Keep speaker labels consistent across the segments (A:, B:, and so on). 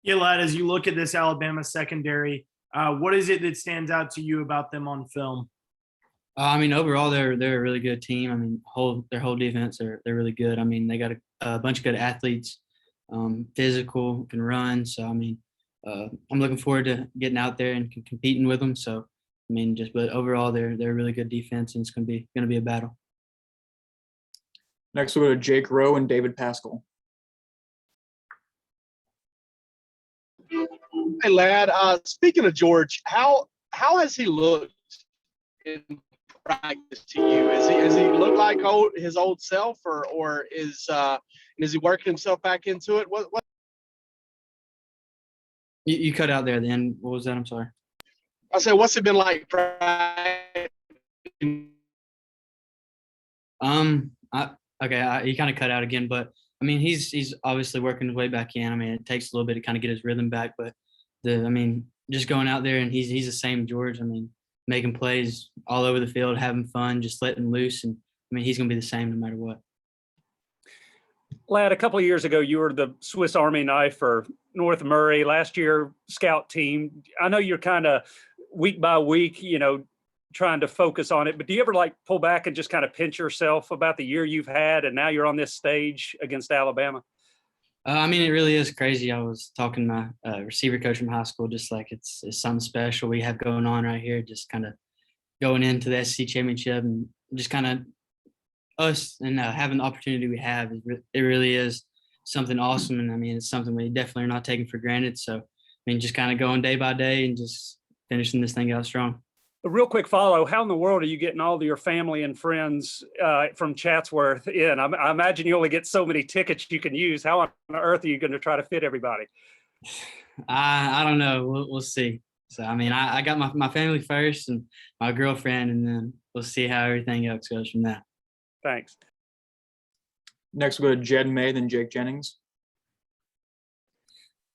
A: Yeah, lad, as you look at this Alabama secondary, what is it that stands out to you about them on film?
B: I mean, overall, they're a really good team. I mean, their whole defense, they're really good. I mean, they got a bunch of good athletes, physical, can run. So I mean, I'm looking forward to getting out there and competing with them. So I mean, but overall, they're a really good defense, and it's gonna be a battle.
C: Next, we'll go to Jake Rowe and David Pascal.
D: Hey, lad. Speaking of George, how has he looked in practice to you? Has he looked like his old self, or is he working himself back into it? What?
B: You cut out there. Then what was that? I'm sorry.
D: I said, what's it been like practicing?
B: He kind of cut out again, but I mean, he's obviously working his way back in. I mean, it takes a little bit to kind of get his rhythm back, but just going out there and he's the same George. I mean, making plays all over the field, having fun, just letting loose, and I mean, he's gonna be the same no matter what.
E: Lad, a couple of years ago, you were the Swiss Army knife for North Murray. Last year, scout team. I know you're kind of week by week, trying to focus on it, but do you ever pull back and just kind of pinch yourself about the year you've had, and now you're on this stage against Alabama?
B: I mean, it really is crazy. I was talking to my receiver coach from high school, just like it's something special we have going on right here, just kind of going into the SEC championship and just kind of us and having the opportunity we have. It really is something awesome. And I mean, it's something we definitely are not taking for granted. So, I mean, just kind of going day by day and just finishing this thing out strong.
E: A real quick follow, how in the world are you getting all of your family and friends from Chatsworth in? I imagine you only get so many tickets you can use. How on earth are you going to try to fit everybody?
B: I don't know. We'll see. So, I mean, I got my family first and my girlfriend, and then we'll see how everything else goes from that.
E: Thanks.
C: Next, we'll go to Jed May, then Jake Jennings.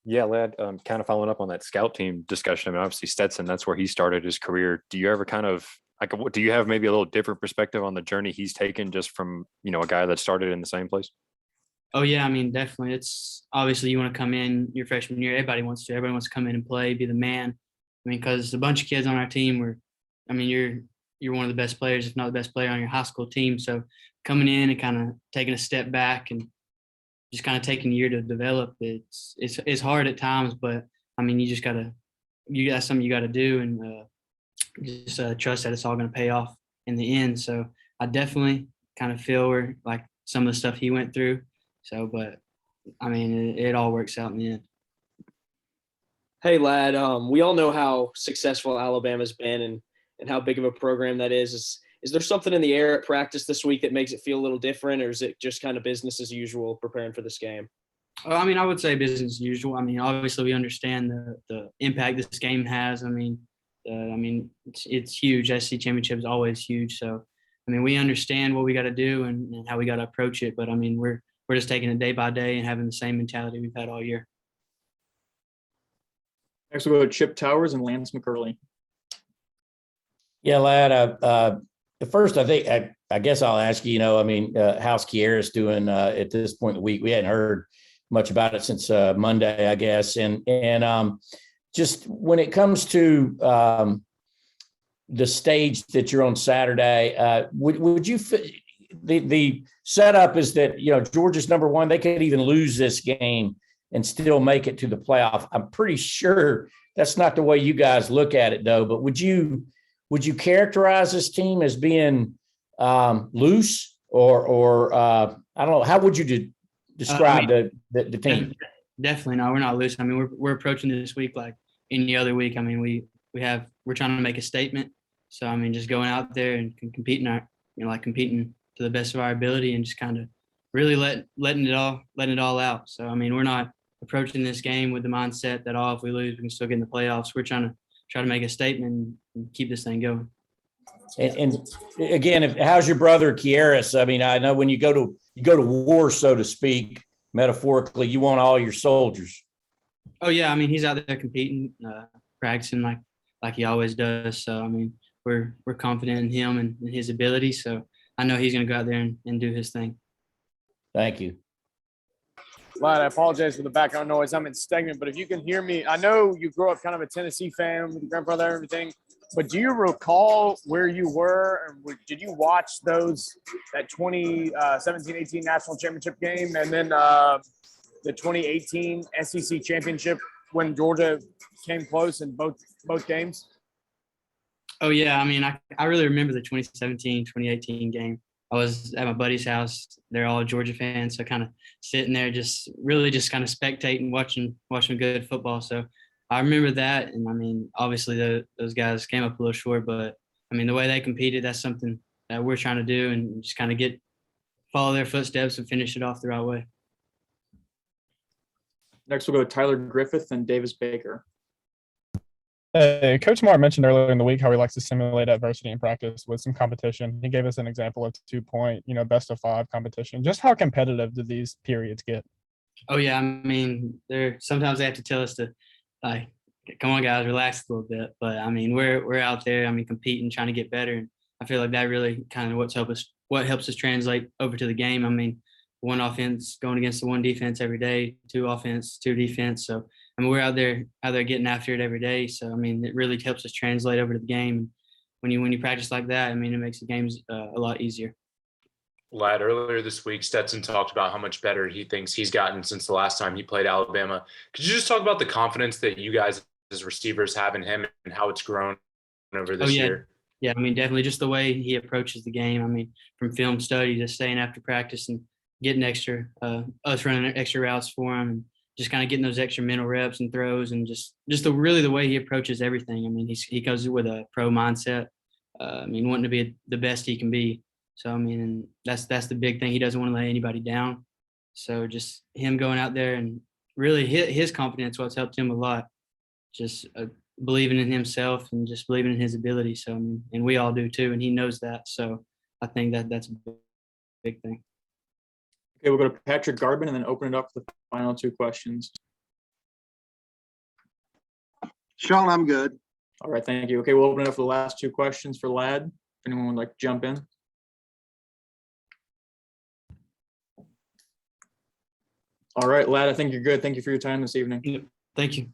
F: Yeah, lad, kind of following up on that scout team discussion. I mean, obviously Stetson, that's where he started his career. Do you ever do you have maybe a little different perspective on the journey he's taken just from, a guy that started in the same place?
B: Oh yeah, I mean, definitely. It's obviously you want to come in your freshman year. Everybody wants to come in and play, be the man. I mean, because a bunch of kids on our team you're one of the best players, if not the best player on your high school team. So coming in and kind of taking a step back and just kind of taking a year to develop, it's hard at times, but I mean, that's something you got to do, and just trust that it's all going to pay off in the end. So I definitely kind of feel where like some of the stuff he went through. So, but I mean, it all works out in the end.
G: Hey, lad, we all know how successful Alabama's been and how big of a program that is. Is there something in the air at practice this week that makes it feel a little different, or is it just kind of business as usual preparing for this game?
B: I mean, I would say business as usual. I mean, obviously we understand the impact this game has. I mean, it's huge. SEC championship is always huge. So, I mean, we understand what we got to do and how we got to approach it. But I mean, we're just taking it day by day and having the same mentality we've had all year.
C: Next, we'll go to Chip Towers and Lance McCurley.
H: Yeah, lad. First, I guess I'll ask you. How's Kieras doing at this point in the week? We hadn't heard much about it since Monday, I guess. And just when it comes to the stage that you're on Saturday, would you? The setup is that Georgia's number one. They could even lose this game and still make it to the playoff. I'm pretty sure that's not the way you guys look at it, though. But would you characterize this team as being loose or I don't know? How would you describe the team?
B: Definitely no, we're not loose. I mean, we're approaching this week like any other week. I mean, we're trying to make a statement. So I mean, just going out there and competing to the best of our ability and just kind of really letting it all out. So I mean, we're not approaching this game with the mindset that if we lose we can still get in the playoffs. We're trying to make a statement and keep this thing going.
H: And again, how's your brother Kieras? I mean, I know when you go to war, so to speak, metaphorically, you want all your soldiers.
B: Oh yeah, I mean, he's out there competing, practicing like he always does. So I mean, we're confident in him and in his ability. So I know he's going to go out there and do his thing.
H: Thank you.
I: Lad, I apologize for the background noise. I'm in Stegman, but if you can hear me, I know you grew up kind of a Tennessee fan with your grandfather and everything, but do you recall where you were, and did you watch that 2017-18 national championship game, and then the 2018 SEC championship when Georgia came close in both games?
B: Oh yeah, I mean, I really remember the 2017, 2018 game. I was at my buddy's house. They're all Georgia fans, so kind of sitting there, just kind of spectating, watching good football. So I remember that, and I mean, obviously those guys came up a little short, but I mean, the way they competed, that's something that we're trying to do, and just kind of follow their footsteps and finish it off the right way.
C: Next, we'll go to Tyler Griffith and Davis Baker.
J: Hey, Coach Moore mentioned earlier in the week how he likes to simulate adversity in practice with some competition. He gave us an example of 2-point, best of 5 competition. Just how competitive do these periods get?
B: Oh yeah, I mean, sometimes they have to tell us to, like, come on guys, relax a little bit. But I mean, we're out there, I mean, competing, trying to get better, and I feel like that really kind of what helps us translate over to the game. I mean, one offense going against the one defense every day, 2 offense, 2 defense. So I mean, we're out there getting after it every day. So I mean, it really helps us translate over to the game. When you practice like that, I mean, it makes the games a lot easier.
K: Lad, earlier this week, Stetson talked about how much better he thinks he's gotten since the last time he played Alabama. Could you just talk about the confidence that you guys as receivers have in him and how it's grown over this year?
B: Yeah, I mean, definitely just the way he approaches the game. I mean, from film study to staying after practice and getting us running extra routes for him, and just kind of getting those extra mental reps and throws, and just really the way he approaches everything. I mean, he goes with a pro mindset. I mean, wanting to be the best he can be. So, I mean, and that's the big thing. He doesn't want to let anybody down. So just him going out there and really his confidence, what's helped him a lot, just believing in himself and just believing in his ability. So, I mean, and we all do too, and he knows that. So I think that's a big thing.
C: Okay, we'll go to Patrick Garbin and then open it up for the final 2 questions.
L: Sean, I'm good.
C: All right, thank you. Okay, we'll open it up for the last 2 questions for Lad. If anyone would like to jump in. All right, Lad, I think you're good. Thank you for your time this evening.
B: Thank you.